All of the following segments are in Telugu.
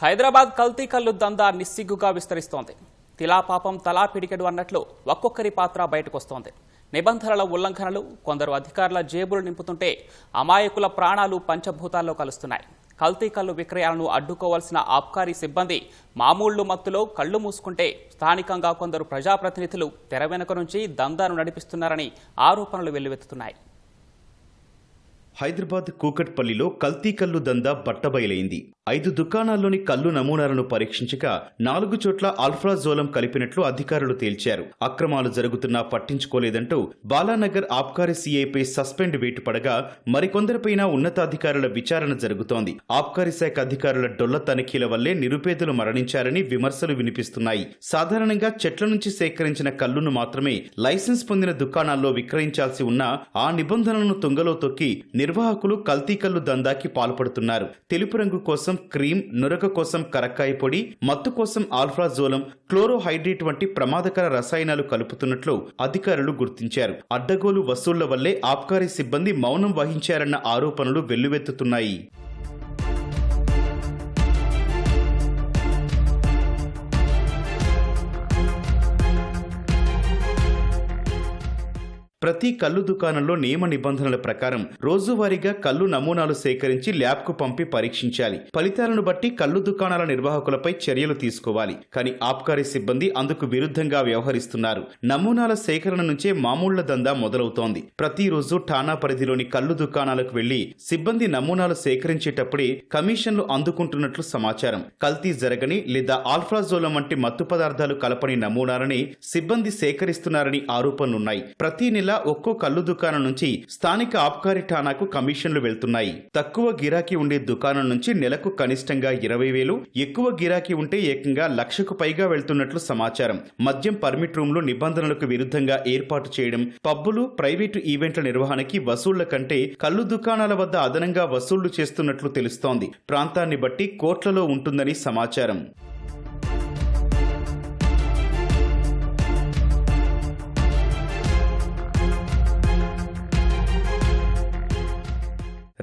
హైదరాబాద్ కల్తీ కల్లు దందా నిస్సిగ్గుగా విస్తరిస్తోంది. తిలా పాపం తలా పిడికెడు అన్నట్లు ఒక్కొక్కరి పాత్ర బయటకొస్తోంది. నిబంధనల ఉల్లంఘనలు, కొందరు అధికారుల జేబులు నింపుతుంటే అమాయకుల ప్రాణాలు పంచభూతాల్లో కలుస్తున్నాయి. కల్తీ కల్లు విక్రయాలను అడ్డుకోవాల్సిన ఆబ్కారీ సిబ్బంది మామూళ్లు మత్తులో కళ్లు మూసుకుంటే స్థానికంగా కొందరు ప్రజాప్రతినిధులు తెర వెనుక నుంచి దందాను నడిపిస్తున్నారని ఆరోపణలు వెల్లువెత్తుతున్నాయి. హైదరాబాద్ కూకట్పల్లిలో కల్తీ కల్లు దందా బట్టబయలైంది. 5 దుకాణాల్లోని కల్లు నమూనాలను పరీక్షించగా 4 చోట్ల అల్ఫ్రాజోలం కలిపినట్లు అధికారులు తేల్చారు. అక్రమాలు జరుగుతున్నా పట్టించుకోలేదంటూ బాలానగర్ ఆబ్కారీ సీఐపై సస్పెండ్ వేటు పడగా మరికొందరిపైన ఉన్నతాధికారుల విచారణ జరుగుతోంది. ఆబ్కారీ శాఖ అధికారుల డొల్ల తనిఖీల వల్లే నిరుపేదలు మరణించారని విమర్శలు వినిపిస్తున్నాయి. సాధారణంగా చెట్ల నుంచి సేకరించిన కల్లును మాత్రమే లైసెన్స్ పొందిన దుకాణాల్లో విక్రయించాల్సి ఉన్నా ఆ నిబంధనలను తుంగలో తొక్కి నిర్వాహకులు కల్తీ కల్లు దందాకి పాల్పడుతున్నారు. తెలుపు రంగు కోసం క్రీమ్, నురగ కోసం కరక్కాయ పొడి, మత్తు కోసం ఆల్ఫ్రాజోలం, క్లోరోహైడ్రేట్ వంటి ప్రమాదకర రసాయనాలు కలుపుతున్నట్లు అధికారులు గుర్తించారు. అడ్డగోలు వసూళ్ల వల్లే ఆబ్కారీ సిబ్బంది మౌనం వహించారన్న ఆరోపణలు వెల్లువెత్తుతున్నాయి. ప్రతి కల్లు దుకాణంలో నియమ నిబంధనల ప్రకారం రోజువారీగా కల్లు నమూనాలు సేకరించి ల్యాబ్కు పంపి పరీక్షించాలి. ఫలితాలను బట్టి కల్లు దుకాణాల నిర్వాహకులపై చర్యలు తీసుకోవాలి. కానీ ఆబ్కారీ సిబ్బంది అందుకు విరుద్ధంగా వ్యవహరిస్తున్నారు. నమూనాల సేకరణ నుంచే మామూళ్ల దందా మొదలవుతోంది. ప్రతిరోజు ఠాణా పరిధిలోని కల్లు దుకాణాలకు వెళ్లి సిబ్బంది నమూనాలు సేకరించేటప్పుడే కమిషన్లు అందుకుంటున్నట్లు సమాచారం. కల్తీ జరగని లేదా ఆల్ఫ్రాజోలం వంటి మత్తు పదార్థాలు కలపని నమూనాలని సిబ్బంది సేకరిస్తున్నారని ఆరోపణలున్నాయి. ప్రతి నెల ఒక్కో కల్లు దుకాణం నుంచి స్థానిక ఆబ్కారీ ఠాణాకు కమిషన్లు వెళ్తున్నాయి. తక్కువ గిరాకీ ఉండే దుకాణం నుంచి నెలకు కనిష్టంగా 20,000, ఎక్కువ గిరాకీ ఉంటే ఏకంగా 1,00,000కు పైగా వెళ్తున్నట్లు సమాచారం. మద్యం పర్మిట్ రూమ్లు నిబంధనలకు విరుద్ధంగా ఏర్పాటు చేయడం, పబ్బులు, ప్రైవేటు ఈవెంట్ల నిర్వహణకి వసూళ్ల కంటే కల్లు దుకాణాల వద్ద అదనంగా వసూళ్లు చేస్తున్నట్లు తెలుస్తోంది. ప్రాంతాన్ని బట్టి కోట్లలో ఉంటుందని సమాచారం.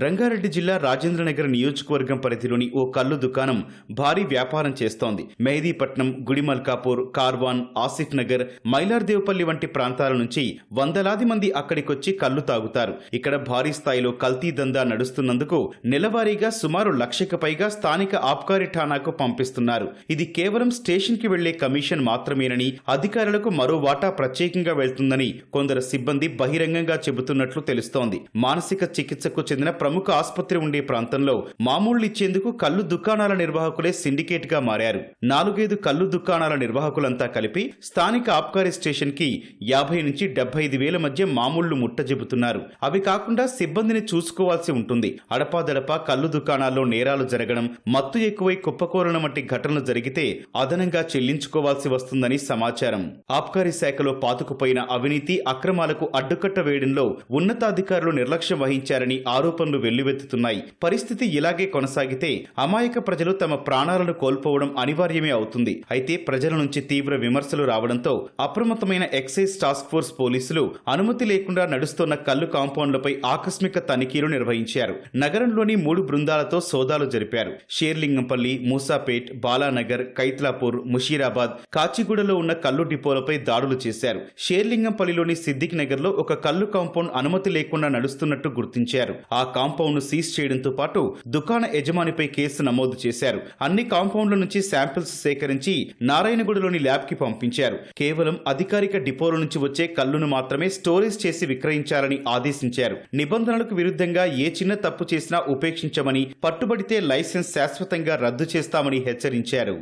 రంగారెడ్డి జిల్లా రాజేంద్రనగర్ నియోజకవర్గం పరిధిలోని ఓ కల్లు దుకాణం భారీ వ్యాపారం చేస్తోంది. మెహదీపట్నం, గుడిమల్కాపూర్, కార్వాన్, ఆసిఫ్ నగర్, మైలార్దేవపల్లి వంటి ప్రాంతాల నుంచి వందలాది మంది అక్కడికొచ్చి కల్లు తాగుతారు. ఇక్కడ భారీ స్థాయిలో కల్తీ దందా నడుస్తున్నందుకు నెలవారీగా సుమారు 1,00,000కు పైగా స్థానిక ఆబ్కారీ ఠాణాకు పంపిస్తున్నారు. ఇది కేవలం స్టేషన్కి వెళ్లే కమిషన్ మాత్రమేనని, అధికారులకు మరో వాటా ప్రత్యేకంగా వెళ్తుందని కొందరు సిబ్బంది బహిరంగంగా చెబుతున్నట్లు తెలుస్తోంది. మానసిక చికిత్సకు చెందిన ప్రముఖ ఆసుపత్రి ఉండే ప్రాంతంలో మామూళ్లు ఇచ్చేందుకు కల్లు దుకాణాల నిర్వాహకులే సిండికేట్ గా మారారు. 4-5 కల్లు దుకాణాల నిర్వాహకులంతా కలిపి స్థానిక ఆబ్కారీ స్టేషన్ కి 50 నుంచి 75,000 మధ్య మామూళ్లు ముట్టజెబుతున్నారు. అవి కాకుండా సిబ్బందిని చూసుకోవాల్సి ఉంటుంది. అడపాదడపా కల్లు దుకాణాల్లో నేరాలు జరగడం, మత్తు ఎక్కువై కుప్పకూరడం వంటి ఘటనలు జరిగితే అదనంగా చెల్లించుకోవాల్సి వస్తుందని సమాచారం. ఆబ్కారీ శాఖలో పాతుకుపోయిన అవినీతి, అక్రమాలకు అడ్డుకట్ట వేయడంలో ఉన్నతాధికారులు నిర్లక్ష్యం వహించారని ఆరోపణలు వెల్లువెత్తుతున్నాయి. పరిస్థితి ఇలాగే కొనసాగితే అమాయక ప్రజలు తమ ప్రాణాలను కోల్పోవడం అనివార్యమే అవుతుంది. అయితే ప్రజల నుంచి తీవ్ర విమర్శలు రావడంతో అప్రమత్తమైన ఎక్సైజ్ టాస్క్ ఫోర్స్ పోలీసులు అనుమతి లేకుండా నడుస్తున్న కల్లు కాంపౌండ్లపై ఆకస్మిక తనిఖీలు నిర్వహించారు. నగరంలోని 3 బృందాలతో సోదాలు జరిపారు. షేర్లింగంపల్లి, మూసాపేట్, బాలానగర్, కైత్లాపూర్, ముషీరాబాద్, కాచిగూడలో ఉన్న కల్లు డిపోలపై దాడులు చేశారు. షేర్లింగంపల్లిలోని సిద్దిక్ నగర్ లో ఒక కల్లు కాంపౌండ్ అనుమతి లేకుండా నడుస్తున్నట్టు గుర్తించారు. ఆ కాంపౌండ్ ను సీజ్ చేయడంతో పాటు దుకాణ యజమానిపై కేసు నమోదు చేశారు. అన్ని కాంపౌండ్ల నుంచి శాంపిల్స్ సేకరించి నారాయణగూడలోని ల్యాబ్ కి పంపించారు. కేవలం అధికారిక డిపోల నుంచి వచ్చే కల్లును మాత్రమే స్టోరేజ్ చేసి విక్రయించాలని ఆదేశించారు. నిబంధనలకు విరుద్ధంగా ఏ చిన్న తప్పు చేసినా ఉపేక్షించమని, పట్టుబడితే లైసెన్స్ శాశ్వతంగా రద్దు చేస్తామని హెచ్చరించారు.